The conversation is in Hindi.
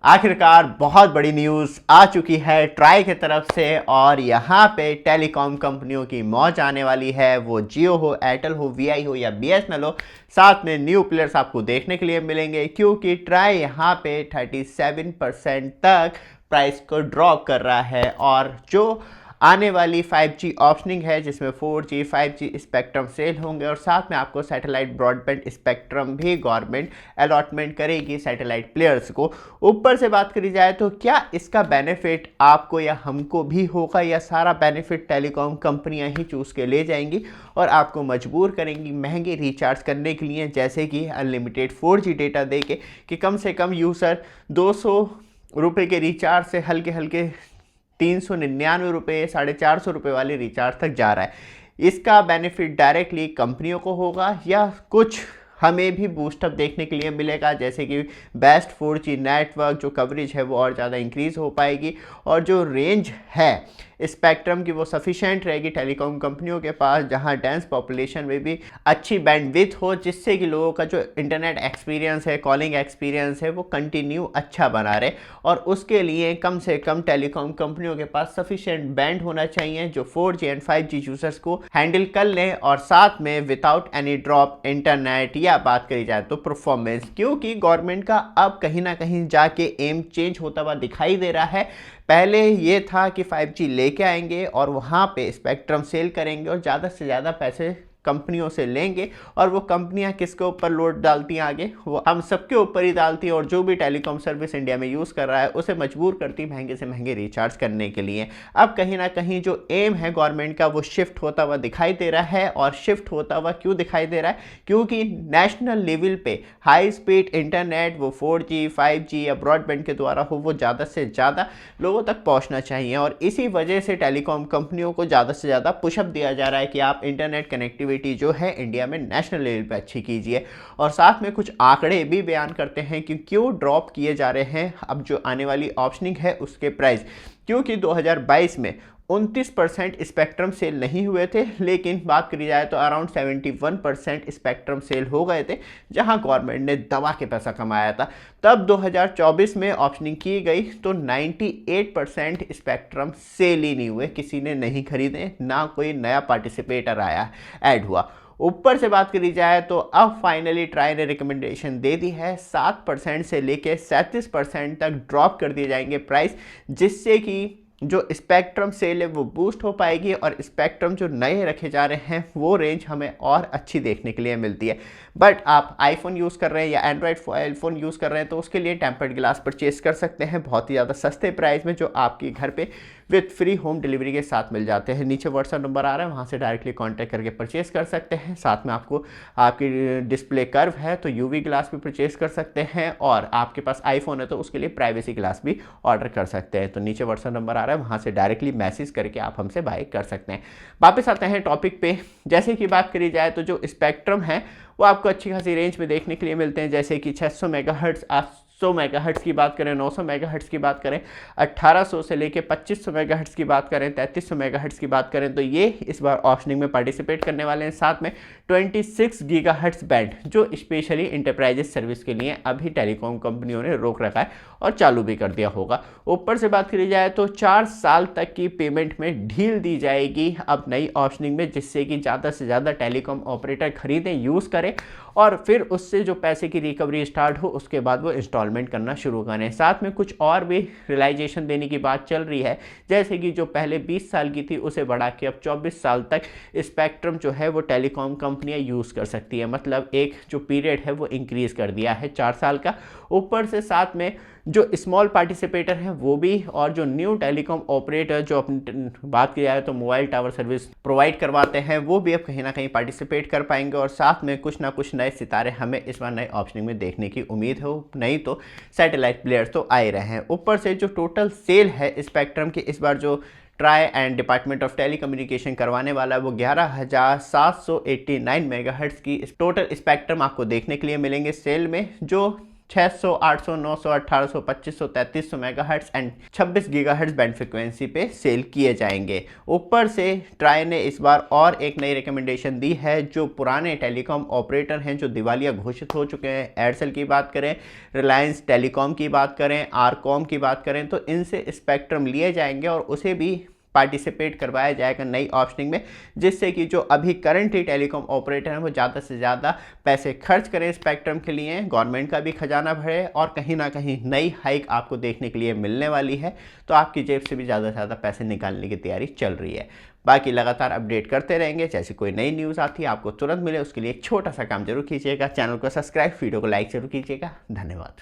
आखिरकार बहुत बड़ी न्यूज़ आ चुकी है ट्राई की तरफ से और यहाँ पे टेलीकॉम कंपनियों की मौज आने वाली है। वो जियो हो, एयरटेल हो, वीआई हो या बीएसएनएल हो, साथ में न्यू प्लेयर्स आपको देखने के लिए मिलेंगे क्योंकि ट्राई यहाँ पे 37% तक प्राइस को ड्रॉप कर रहा है। और जो आने वाली 5G ऑप्शनिंग है जिसमें 4G 5G स्पेक्ट्रम सेल होंगे और साथ में आपको सैटेलाइट ब्रॉडबैंड स्पेक्ट्रम भी गवर्नमेंट अलॉटमेंट करेगी सैटेलाइट प्लेयर्स को। ऊपर से बात करी जाए तो क्या इसका बेनिफिट आपको या हमको भी होगा या सारा बेनिफिट टेलीकॉम कंपनियां ही चूज़ के ले जाएंगी और आपको मजबूर करेंगी महंगे रिचार्ज करने के लिए, जैसे कि अनलिमिटेड 4G डेटा दे के कि कम से कम यूज़र 200 रुपये के रिचार्ज से हल्के हल्के 399 रुपये 450 रुपये वाले रिचार्ज तक जा रहा है। इसका बेनिफिट डायरेक्टली कंपनियों को होगा या कुछ हमें भी बूस्टअप देखने के लिए मिलेगा, जैसे कि बेस्ट 4G नेटवर्क जो कवरेज है वो और ज़्यादा इंक्रीज़ हो पाएगी और जो रेंज है स्पेक्ट्रम की वो सफिशेंट रहेगी टेलीकॉम कंपनियों के पास, जहां डेंस पॉपुलेशन में भी अच्छी बैंडविड्थ हो जिससे कि लोगों का जो इंटरनेट एक्सपीरियंस है, कॉलिंग एक्सपीरियंस है वो कंटिन्यू अच्छा बना रहे। और उसके लिए कम से कम टेलीकॉम कंपनियों के पास सफिशेंट बैंड होना चाहिए जो 4G एंड 5G यूजर्स को हैंडल कर लें और साथ में विदाउट एनी ड्रॉप इंटरनेट या बात करी जाए तो परफॉर्मेंस, क्योंकि गवर्नमेंट का अब कहीं ना कहीं जाके एम चेंज होता हुआ दिखाई दे रहा है। पहले ये था कि 5G लेके आएंगे और वहाँ पे स्पेक्ट्रम सेल करेंगे और ज़्यादा से ज़्यादा पैसे कंपनियों से लेंगे और वो कंपनियां किसके ऊपर लोड डालती हैं आगे, वो हम सबके ऊपर ही डालती हैं और जो भी टेलीकॉम सर्विस इंडिया में यूज़ कर रहा है उसे मजबूर करती महंगे से महंगे रिचार्ज करने के लिए। अब कहीं ना कहीं जो एम है गवर्नमेंट का वो शिफ्ट होता हुआ दिखाई दे रहा है। और शिफ्ट होता हुआ क्यों दिखाई दे रहा है, क्योंकि नेशनल लेवल पे हाई स्पीड इंटरनेट वो 4G 5G या ब्रॉडबैंड के द्वारा हो वो ज़्यादा से ज़्यादा लोगों तक पहुँचना चाहिए और इसी वजह से टेलीकॉम कंपनियों को ज़्यादा से ज़्यादा पुशअप दिया जा रहा है कि आप इंटरनेट कनेक्टिविटी जो है इंडिया में नेशनल लेवल पे अच्छी कीजिए। और साथ में कुछ आंकड़े भी बयान करते हैं कि क्यों ड्रॉप किए जा रहे हैं अब जो आने वाली ऑप्शनिंग है उसके प्राइस, क्योंकि 2022 में 29% स्पेक्ट्रम सेल नहीं हुए थे, लेकिन बात करी जाए तो अराउंड 71% स्पेक्ट्रम सेल हो गए थे जहां गवर्नमेंट ने दबा के पैसा कमाया था। तब 2024 में ऑप्शनिंग की गई तो 98% स्पेक्ट्रम सेल ही नहीं हुए, किसी ने नहीं खरीदे, ना कोई नया पार्टिसिपेटर आया ऐड हुआ। ऊपर से बात करी जाए तो अब फाइनली ट्राई ने रिकमेंडेशन दे दी है 7% से लेके 37% तक ड्रॉप कर दिए जाएंगे प्राइस, जिससे कि जो स्पेक्ट्रम सेल है वो बूस्ट हो पाएगी और स्पेक्ट्रम जो नए रखे जा रहे हैं वो रेंज हमें और अच्छी देखने के लिए मिलती है। बट आप आईफोन यूज़ कर रहे हैं या एंड्रॉयड फ़ोन यूज़ कर रहे हैं तो उसके लिए टेम्पर्ड ग्लास परचेज कर सकते हैं बहुत ही ज़्यादा सस्ते प्राइस में, जो आपके घर पे विथ फ्री होम डिलीवरी के साथ मिल जाते हैं। नीचे व्हाट्सएप नंबर आ रहा है, वहाँ से डायरेक्टली कॉन्टैक्ट करके परचेज कर सकते हैं। साथ में आपको आपकी डिस्प्ले कर्व है तो यूवी ग्लास भी परचेज कर सकते हैं और आपके पास आईफोन है तो उसके लिए प्राइवेसी ग्लास भी ऑर्डर कर सकते हैं। तो नीचे व्हाट्सएप नंबर आ रहा है, वहाँ से डायरेक्टली मैसेज करके आप हमसे बाय कर सकते हैं। वापस आते हैं टॉपिक पे। जैसे कि बात करी जाए तो जो स्पेक्ट्रम है वो आपको अच्छी खासी रेंज में देखने के लिए मिलते हैं, जैसे कि 600 मेगाहर्ट्ज़ 800 मेगाहर्ट्ज़ की बात करें, 900 मेगाहर्ट्ज़ की बात करें, 1800 से लेके 2500 मेगाहर्ट्ज़ की बात करें, 3300 मेगाहर्ट्ज़ की बात करें तो ये इस बार ऑप्शनिंग में पार्टिसिपेट करने वाले हैं। साथ में 26 गीगाहर्ट्ज़ बैंड जो स्पेशली इंटरप्राइजेस सर्विस के लिए अभी टेलीकॉम कंपनियों ने रोक रखा है और चालू भी कर दिया होगा। ऊपर से बात करी जाए तो 4 साल तक की पेमेंट में ढील दी जाएगी अब नई ऑप्शनिंग में, जिससे कि ज़्यादा से ज़्यादा टेलीकॉम ऑपरेटर खरीदें, यूज़ करें और फिर उससे जो पैसे की रिकवरी स्टार्ट हो उसके बाद वो इंस्टॉलमेंट करना शुरू करें। साथ में कुछ और भी रियलाइजेशन देने की बात चल रही है, जैसे कि जो पहले 20 साल की थी उसे बढ़ा के अब 24 साल तक स्पेक्ट्रम जो है वो टेलीकॉम कंपनियां यूज़ कर सकती है, मतलब एक जो पीरियड है वो इंक्रीज़ कर दिया है 4 साल का। ऊपर से साथ में जो स्मॉल पार्टिसिपेटर हैं वो भी और जो न्यू टेलीकॉम ऑपरेटर जो अपनी बात की जाए तो मोबाइल टावर सर्विस प्रोवाइड करवाते हैं वो भी अब कहीं ना कहीं पार्टिसिपेट कर पाएंगे। और साथ में कुछ ना कुछ नए सितारे हमें इस बार नए ऑप्शनिंग में देखने की उम्मीद हो, नहीं तो सैटेलाइट प्लेयर्स तो आए रहे हैं। ऊपर से जो टोटल सेल है स्पेक्ट्रम की इस बार जो try and department of telecommunication करवाने वाला है वो 11,789 मेगाहर्ट्ज़ की टोटल स्पेक्ट्रम आपको देखने के लिए मिलेंगे सेल में, जो 600, 800, 900, 1800, 2500, 3300 megahertz and 26 gigahertz band frequency पे सेल किए जाएंगे। ऊपर से ट्राई ने इस बार और एक नई रिकमेंडेशन दी है। जो पुराने टेलीकॉम ऑपरेटर हैं जो दिवालिया घोषित हो चुके हैं, एयरसेल की बात करें, रिलायंस टेलीकॉम की बात करें, आरकॉम की बात करें, तो इनसे स्पेक्ट्रम लिए जाएंगे और उसे भी पार्टिसिपेट करवाया जाएगा नई ऑप्शनिंग में, जिससे कि जो अभी करंटली टेलीकॉम ऑपरेटर हैं वो ज़्यादा से ज़्यादा पैसे खर्च करें स्पेक्ट्रम के लिए, गवर्नमेंट का भी खजाना भरे और कहीं ना कहीं नई हाइक आपको देखने के लिए मिलने वाली है। तो आपकी जेब से भी ज़्यादा से ज़्यादा पैसे निकालने की तैयारी चल रही है। बाकी लगातार अपडेट करते रहेंगे, जैसे कोई नई न्यूज़ आती है आपको तुरंत मिले, उसके लिए एक छोटा सा काम जरूर कीजिएगा, चैनल को सब्सक्राइब, वीडियो को लाइक जरूर कीजिएगा। धन्यवाद।